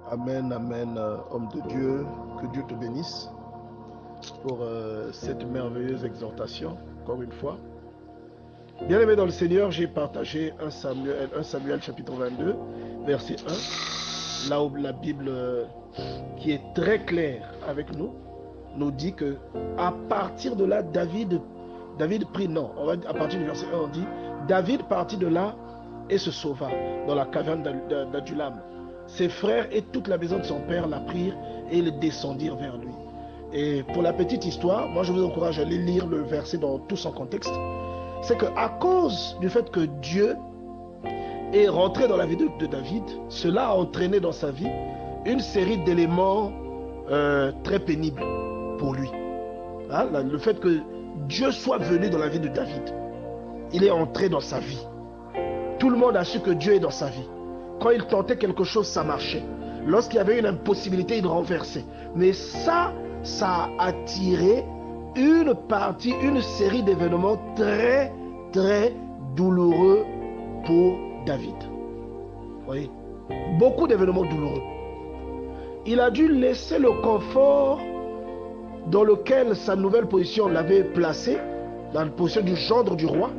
Amen, amen, homme de Dieu, que Dieu te bénisse pour cette merveilleuse exhortation, encore une fois. Bien-aimé dans le Seigneur, j'ai partagé 1 Samuel chapitre 22, verset 1, là où la Bible, qui est très claire avec nous, nous dit que à partir de là, David prit, non, à partir du verset 1, on dit, David partit de là et se sauva dans la caverne d'Adulam. Ses frères et toute la maison de son père la prirent et le descendirent vers lui. Et pour la petite histoire, moi je vous encourage à aller lire le verset dans tout son contexte. C'est qu'à cause du fait que Dieu est rentré dans la vie de David, cela a entraîné dans sa vie une série d'éléments très pénibles pour lui. Hein? Le fait que Dieu soit venu dans la vie de David, il est entré dans sa vie. Tout le monde a su que Dieu est dans sa vie. Quand il tentait quelque chose, ça marchait. Lorsqu'il y avait une impossibilité, il renversait. Mais ça a attiré une série d'événements très, très douloureux pour David. Vous voyez? Beaucoup d'événements douloureux. Il a dû laisser le confort dans lequel sa nouvelle position l'avait placé, dans la position du gendre du roi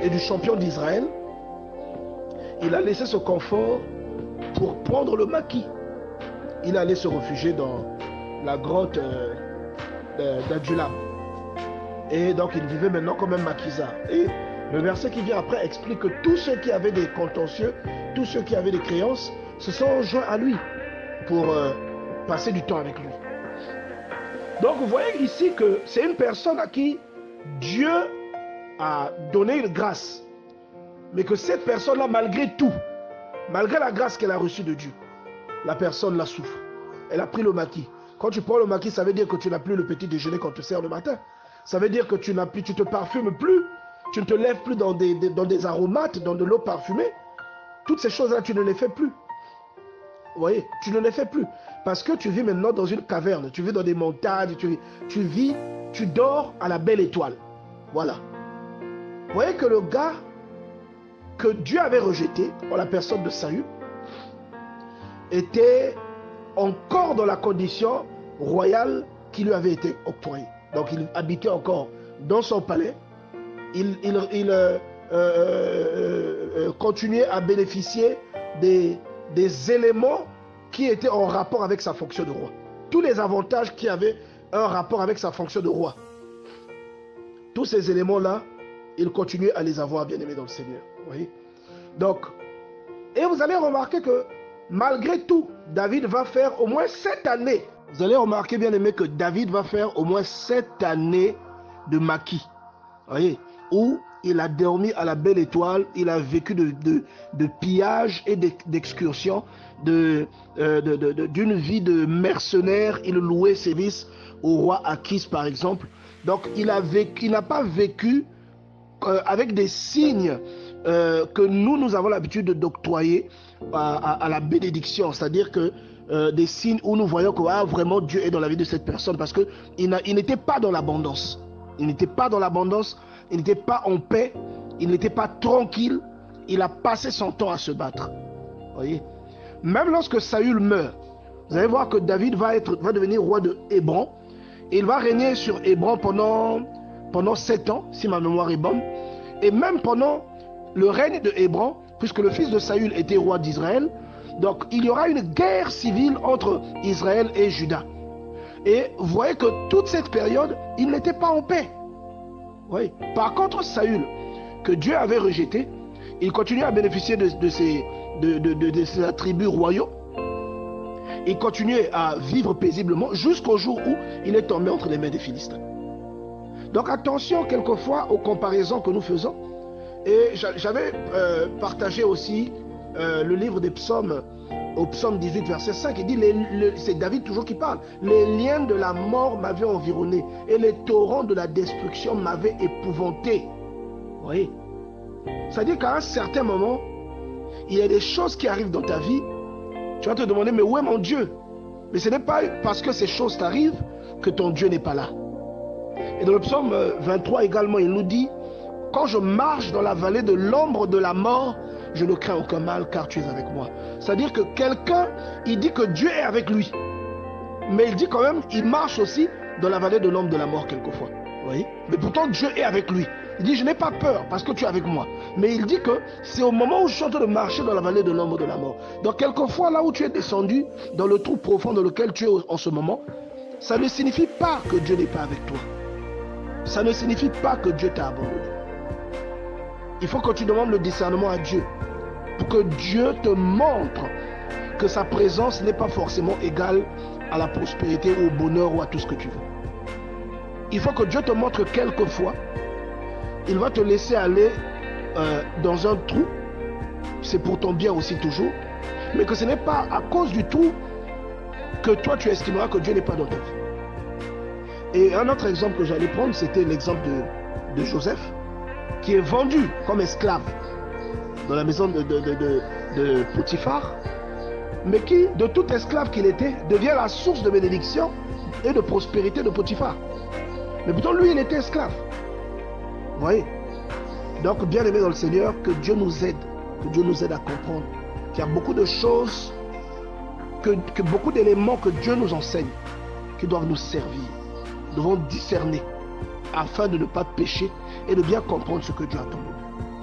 et du champion d'Israël. Il a laissé ce confort pour prendre le maquis. Il allait se réfugier dans la grotte d'Adulam. Et donc il vivait maintenant comme un maquisard. Et le verset qui vient après explique que tous ceux qui avaient des contentieux, tous ceux qui avaient des créances, se sont joints à lui pour passer du temps avec lui. Donc vous voyez ici que c'est une personne à qui Dieu a donné une grâce. Mais que cette personne-là, malgré tout, malgré la grâce qu'elle a reçue de Dieu, la personne la souffre. Elle a pris le maquis. Quand tu prends le maquis, ça veut dire que tu n'as plus le petit déjeuner qu'on te sert le matin. Ça veut dire que tu te parfumes plus, tu ne te lèves plus dans des aromates, dans de l'eau parfumée. Toutes ces choses-là, tu ne les fais plus. Vous voyez, tu ne les fais plus. Parce que tu vis maintenant dans une caverne, tu vis dans des montagnes, tu dors à la belle étoile. Voilà. Vous voyez que le gars que Dieu avait rejeté, en la personne de Saül, était encore dans la condition royale qui lui avait été octroyée. Donc il habitait encore dans son palais, il continuait à bénéficier des éléments qui étaient en rapport avec sa fonction de roi. Tous les avantages qui avaient un rapport avec sa fonction de roi. Tous ces éléments-là, il continuait à les avoir, bien aimés dans le Seigneur. Vous voyez? Donc, et vous allez remarquer que malgré tout, David va faire au moins 7 années. Vous allez remarquer, bien aimé, que David va faire au moins 7 années de maquis. Vous voyez? Où il a dormi à la belle étoile, il a vécu de pillage et d'excursion, d'une vie de mercenaire. Il louait service au roi Achis, par exemple. Donc, il n'a pas vécu avec des signes que nous avons l'habitude d'octroyer à la bénédiction. C'est-à-dire que des signes où nous voyons que vraiment Dieu est dans la vie de cette personne, parce qu'il n'était pas dans l'abondance. Il n'était pas dans l'abondance, il n'était pas en paix, il n'était pas tranquille. Il a passé son temps à se battre. Voyez? Même lorsque Saül meurt, vous allez voir que David va devenir roi de Hébron. Il va régner sur Hébron pendant 7 ans, si ma mémoire est bonne. Et même pendant le règne de Hébron, puisque le fils de Saül était roi d'Israël, donc il y aura une guerre civile entre Israël et Juda. Et vous voyez que toute cette période, il n'était pas en paix. Oui. Par contre, Saül, que Dieu avait rejeté, il continuait à bénéficier de ses attributs royaux. Il continuait à vivre paisiblement jusqu'au jour où il est tombé entre les mains des Philistins. Donc attention quelquefois aux comparaisons que nous faisons. Et j'avais partagé aussi le livre des psaumes, au psaume 18, verset 5, il dit, c'est David toujours qui parle, les liens de la mort m'avaient environné et les torrents de la destruction m'avaient épouvanté. Vous voyez? C'est-à-dire qu'à un certain moment, il y a des choses qui arrivent dans ta vie, tu vas te demander, mais où est mon Dieu? Mais ce n'est pas parce que ces choses t'arrivent que ton Dieu n'est pas là. Et dans le psaume 23 également, il nous dit, quand je marche dans la vallée de l'ombre de la mort, je ne crains aucun mal car tu es avec moi. C'est-à-dire que quelqu'un, il dit que Dieu est avec lui. Mais il dit quand même, il marche aussi dans la vallée de l'ombre de la mort quelquefois. Vous voyez? Mais pourtant Dieu est avec lui. Il dit, je n'ai pas peur parce que tu es avec moi. Mais il dit que c'est au moment où je suis en train de marcher dans la vallée de l'ombre de la mort. Donc quelquefois, là où tu es descendu, dans le trou profond dans lequel tu es en ce moment, ça ne signifie pas que Dieu n'est pas avec toi. Ça ne signifie pas que Dieu t'a abandonné. Il faut que tu demandes le discernement à Dieu pour que Dieu te montre que sa présence n'est pas forcément égale à la prospérité, au bonheur ou à tout ce que tu veux. Il faut que Dieu te montre quelquefois, il va te laisser aller dans un trou, c'est pour ton bien aussi toujours, mais que ce n'est pas à cause du trou que toi tu estimeras que Dieu n'est pas dans ta vie. Et un autre exemple que j'allais prendre, c'était l'exemple de Joseph, qui est vendu comme esclave dans la maison de Potiphar, mais qui, de tout esclave qu'il était, devient la source de bénédiction et de prospérité de Potiphar. Mais pourtant, lui, il était esclave. Vous voyez? Donc, bien aimé dans le Seigneur, que Dieu nous aide à comprendre qu'il y a beaucoup de choses, que beaucoup d'éléments que Dieu nous enseigne, qui doivent nous servir. Nous devons discerner afin de ne pas pécher et de bien comprendre ce que Dieu attend de nous.